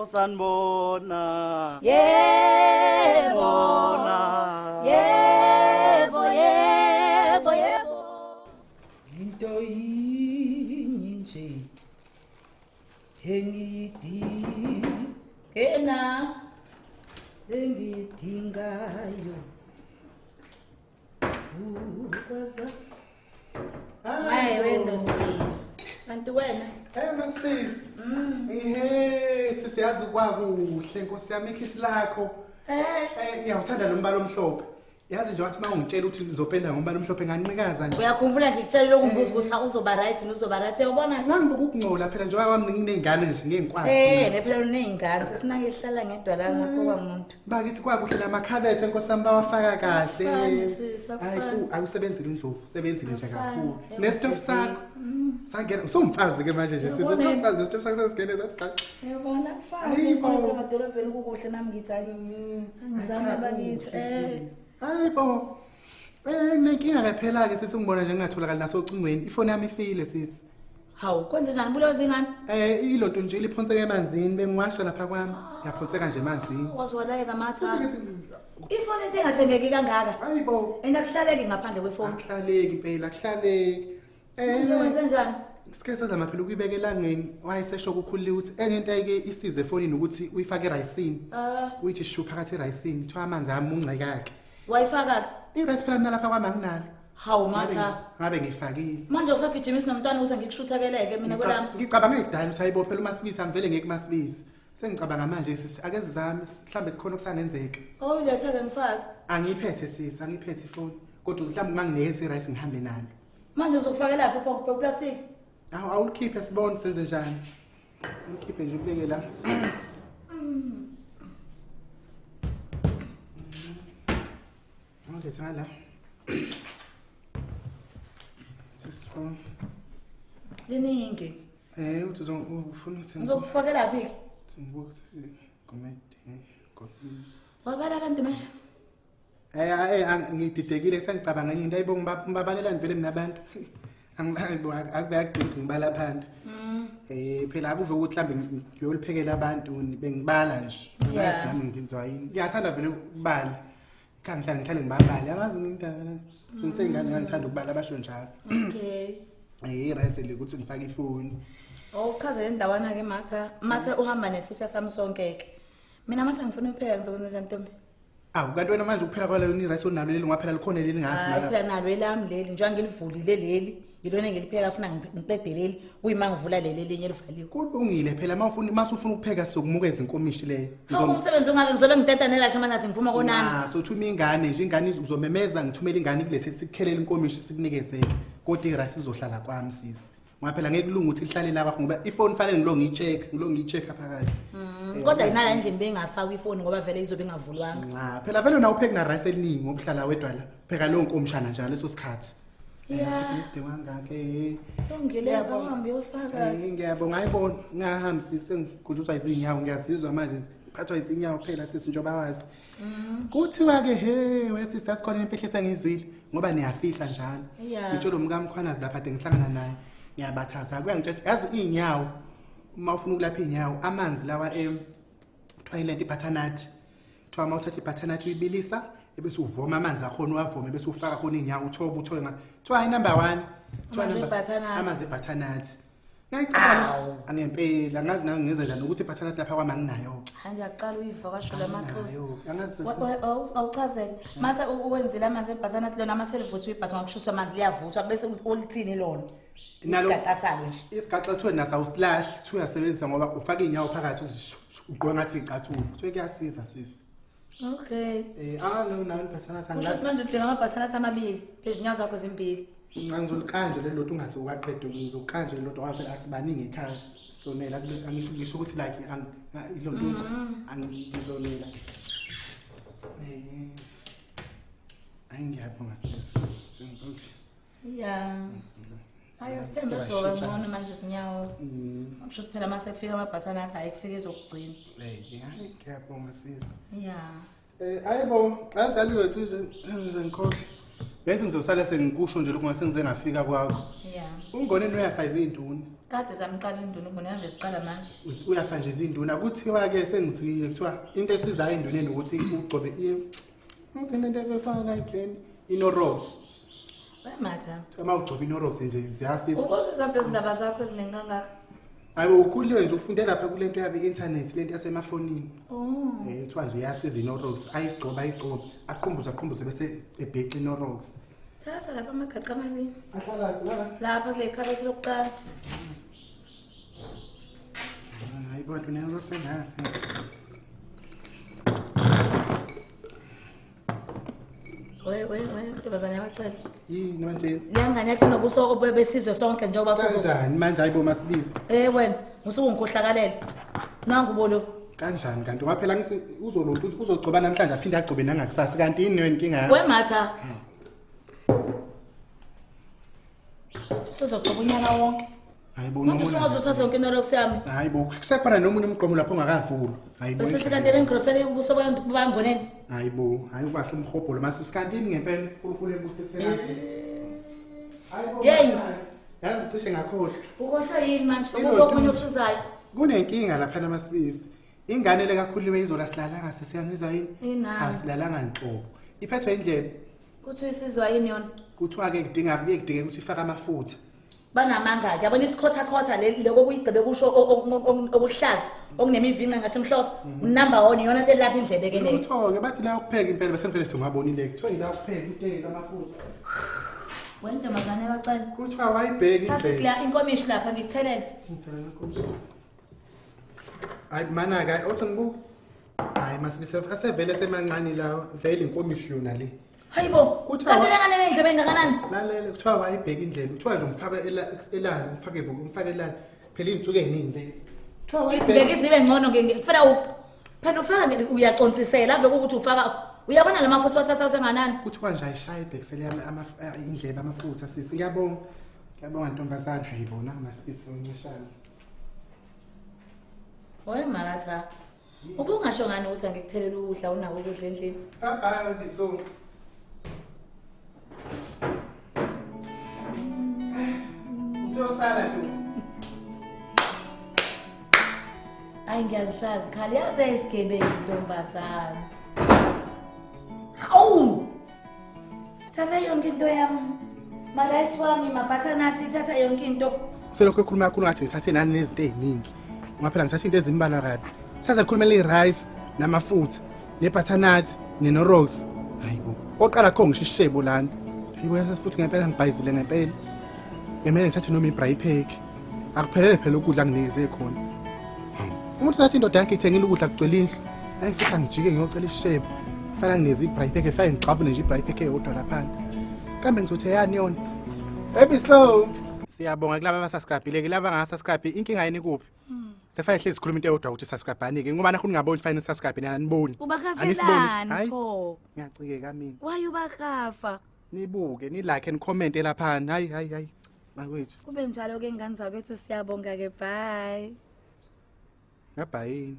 Osanibona. Yebo. Yebo, yebo, yebo. Into yinye nje engidingayo ukwaza. Hayi wena si. Kanti wena? Masisi. Sisiyazi kwakuhle Nkosi yami ikhishi lakho. Ngiyawuthanda lo mbala omhlophe. Yazi nje wathi mawungitshela ukuthi ngizopenda ngombala omhlophe nganqikaza nje. Uyakhumbula ngikutshelile ukumbuza ukuthi uzoba right nozoba right uyabona? Nangibuka ukungcola phela njengoba kwami nginezingane nje ngengikwazi. Nephela unezingane sesinake ehlala ngedwa la ngakho kwamuntu. Bakithi kwakuhle namakhabethe Nkosi yami bawafaka kahle. Hayi awusebenzile uNdlovu, sebenzile nje kakhulu. Nesitofu sakho. Sangena usumfazi ke manje nje sizomfazi nesitofu sakho sesingene zathi gaxa. Uyabona kufanele kodwa emadolobheni kukuhle nami ngithi hayi angizange bakithi Hayibo. Nenkinga ke phela ke sisungibona nje ngingatholakala nasocingweni. Ifoni yami ifile sisi. Hawu kwenze njani bulewe zingane? Ilonto nje liphonseke emanzini bengiwasha lapha kwami. Yaphonseka nje emanzini. Waziwalayeka matha. Ifoni into engathengeki kangaka. Hayibo. Engakuhlaleki ngaphandle kwefoni. Akuhlaleki phela, akuhlaleki. Wenze njani? Sike sezama phela ukuyibeka elangeni. Wayesesho ukukhuliwe ukuthi enye into ayike isize efonini ukuthi uyifake erayisini. Uyithi shu phakathi erayisini, thiwa amanzi amuncekake. Wayifaka Irice phela mina lapha kwami anginalo. Hawu matha. Ngabe ngifakile. Manje usagijimisa nomntwana ukuze ngikushuthakeleke mina kwelami. Ngicabanga ngidala ukuthi hayibophela uMasibisi angivele ngeke uMasibisi. Sengicabanga manje sisi ake sizame mhlambe kukhona okusanenzeka. Uyiletheke ngifake. Angiphethe sisi, angiphethe ifoni. Kodwa mhlambe manginikeze irice ngihambe nalo. Manje uzokufakela lapho plastic. Awulikhiphe sibone senze njani. Ngikhiphe nje ubeke la. Manje sala. Tisifone. Liningi. Uthi ufuna ukuthi ngizokufakela laphi? Ngibuka comment Wabala abantu manje. Ngididekile sengicabanga into ayibonga babalelani vele mina abantu. Angibayibo akubekudinga ngibala phanda. Phela akuve ukuthi mhlambe ngiyoliphekela abantu bengibala nje. Ngazi nami ngizwa yini. Ngiyathanda vele ukubala. Ikhaya ngihlale ngibabala. Yazi ngintanga la. Ngisengane ngithanda ukubala abasho njalo. Okay. Irice le ukuthi ngifake ifoni. Uchaze le ndawana ke matha mase uhamba nesitsha sami sonke ke. Mina mase ngifuna ukupheka ngizokwenza njani Ntombi? Kanti wena manje ukuphela kwalo irice onalo leli ngaphela likhona leli ngathi nala. Phela nalo elami leli njengoba ngilivulile leli. Yilona ngilipheka afuna ngiqedeleli kuyima ngivula leli elinye elivaliwe. Kulungile phela masufuna ukupheka sokumukeza inkomishi leyo. Umsebenzi ongake ngizole ngiteta nelasha manje athi ngiphuma konani. Sothuma ingane nje ingane uzomemeza ngithumela ingane kulethe sikukhelela inkomishi sikunikeze. Kodwa irice izohlala kwami sisi. Ngaphela ngeke kulunga ukuthi lihlale la bakho ngoba ifoni fanele ngiyicheck phakathi. Kodwa inala endlini bengafaka ifoni ngoba vele izobe ingavulwanga. Phela vele nawo upheka na rice eliningi ngokuhlala wedwa la. Pheka lo nkomshana njalo leso sikhathi. Sikuliste wangake. Ongile ahambe uyofaka. Ngiyabonga ayibona ngahamba sisi ngigujuzwa izinyawo ngiyazizwa manje phathwa izinyawo phela sisi njoba wazi. Kuthiwa ke wesisi sasikhona imfihlo esengizwile ngoba niyafihla njalo. Ngitsholo umkamkhwanazi lapha ade ngihlangana naye. Ngiyabathaza kuyangitshela yazi inyawo uma ufuna ukulapha inyawo amanzi lawa toilet ibutternut thiwa mawuthatha ibutternut uyibilisa ebese uvoma amanzi akhona uwavome bese ufaka khona inyawo uthobe nga thiwa number 1 thiwa amanzi ibutternut ngiyacabanga angempela ngazi nawe ngenza njani ukuthi ibutternut lapha kwami anginayo ke ngiyaqala uyivakasho lamaxhosa awuchazeke mase uwenzile amanzi ibutternut lona mase livuthwa ibutternut ngokushutha amanzi liyavuthwa bese ulithini lona nalo igatasalo nje isigaxa kuthiwa nasa usilahle kuthiwa uyasebenzisa ngoba ufaka inyawo phakathi uqhwa ngathi icathulo kuthiwa kuyasiza sisi. Okay. No ibutternut angazi. Usho manje udinga amabutternut amabili phezulu inyawo zakho ezimbili. Ngizoliqanje le lotho ungase uwaqede ngizoqanje le lotho ngoba asibaningi ekhaya sonela ngisho ukuthi like ilonto angizonela. Ngiyabonga sisi. Sengibonga. Yeah. Ayasithemba soba ngcono manje sinyawo. Ngisho phela mase kufika amabutternut ayikufika ezokugcina. Ngiyabonga sisi. Yeah. Ayibo, xazali wethu nje ngikhohle. yenze ngizosala sengikusho nje lokho ngasengize ngafika kwakho. Yeah. Ungoneni uyafa izinduna. Kade zamqala induna ubona nje siqala manje. Uyafa nje izinduna kuthiwa ke sengizwile kuthiwa into esizayo enduneni ukuthi ugcobe usenento efana again inorox. Wematha. Uma ugcobe inorox nje ziyasiza. Ukuze zonke izindaba zakho eziningi kangaka. Ayibo ukhuliwe nje ufunde lapha kulento yabe internet lento yasemafonini. Oh. Kuthiwa nje yasiza inorox ayigcoba aqhumbuze bese ebheqa inorox. Thatha lapha amagaqa amabili. Ahlala Lapha kule khabethi lokuqala. hayibo nto inorox engasiza. We, ntobazane yacela. Yini manje? Lengane yakhe nobuso obesizwe sonke njengoba Kanjani manje hayibo masibizi? Wena, usuke ngikhohlakalele. Nangu bolo. Kanjani kanti ngaphela ngithi uzogcoba namhlanje aphinde agcobe nangakusasa kanti yini wena inkinga yakho? Wematha. Sizogcoba unyaka wonke. Hayibo Umuntu usungazusasa yonke into lokusiyami. Hayibo kusekhona nomunye umgqomo lapho ongakavulwa. Hayibo. Bese sikade bengigrosele ubuso bantu bangoneni. Hayibo kahle umhobholo mase sikandini ngempela ukhulu ebusesela. Hayibo. Yey. Yazi cishe ngakhohlwa. Ukhohlwa yini manje? Kuba omunye okusizayo. Kunenkinga lapha namasibisi. Ingane le kakhuliwe izola silalanga sesiyangizwa yini? Inani. Asilalanga nhlobo. Iphethwe indlebe. Kuthi isizwa yini yona? Kuthiwa ke kudinga ukuthi ifake amafutha. Banamanga ke yabona isikhotha lokho kuyigcibe kusho okuhlaza okunemivinqa ngasemhlophe unumber 1 yona into lapha indlebe ke leyo. Uthoke bathi la ukupheka impela bese ngivele sengabonile kuthiwa ila ukupheka uteki amafutha. Wena ntombazane wacela. Kuthiwa wayibheki Thatha indlebe. kula inkomishi lapha ngithelele. Ngithelele inkomishi. Hayi mana ke uthi ngibuka. Hayi masibise asevele semancane la vele inkomishi yona le. Hayibo, kanti lengane nendlebe engakanani? Lalela kuthiwa wayibheka indlebe. Kuthiwa nje umfake elala, umfake elala. Phela izinsuku eziningi lezi. Kuthiwa wayibheka Ngeke sibe ngcono ngifuna phela ufaka uyacontsisela ave ukuthi ufaka uyabona lamafutha wathatha usenganani? kuthiwa nje ayishaya ibhekisele indlebe amafutha sisi. Ngiyabonga ntombazana hayibona masisi uncishana. Makatha. Ubungasho ngani ukuthi angikuthelela ukudla unako ukudla endlini? Hayi biso. Usiyosala tu. Hayi ngiyalishazi khali yaze isigebengu ntombazana. Awu! Thatha yonke into yami. Malayisi wami mabhathanathi thatha yonke into. Selokho ekhuluma kakhulu ngathi ngithathe nani nezinto eziningi. Ngaphela ngithatha into ezimbalwa kabi. Thatha khulumela irice namafutha, nebutternut, nenorox. Hayibo. Oqala kho ngisho ishebo lana. Hayibo yasesifuthi ngempela ngibhayizile ngempela. Ngemele ngithathe noma ibray pack. Akuphelele phela ukudla nginikeze khona. Umuntu thatha indoda yakhe ithengile ukudla kugcwele indlu. Ayifutha ngijike ngiyocela ishebo. Fana ngineze ibray pack efake ngixavule nje ibray pack eyodwa lapha. Kambe ngizothe yani yona? Ebiso. Siyabonga kulabo abasubscribe-ile, kulabo abangasubscribe inkinga yini kuphi? Sefanele hlezi sikhuluma into eyodwa ukuthi subscribe anike ngoba nakho ningaboni fanele subscribe nina niboni. Ubakafelani pho? Ngiyacikeka mina. Why ubakafa? Nibuke, ni like and comment lapha. Hayi. Bakwethu. Kube njalo ke ngane zakwethu siyabonga ke bye. Ngabhayini.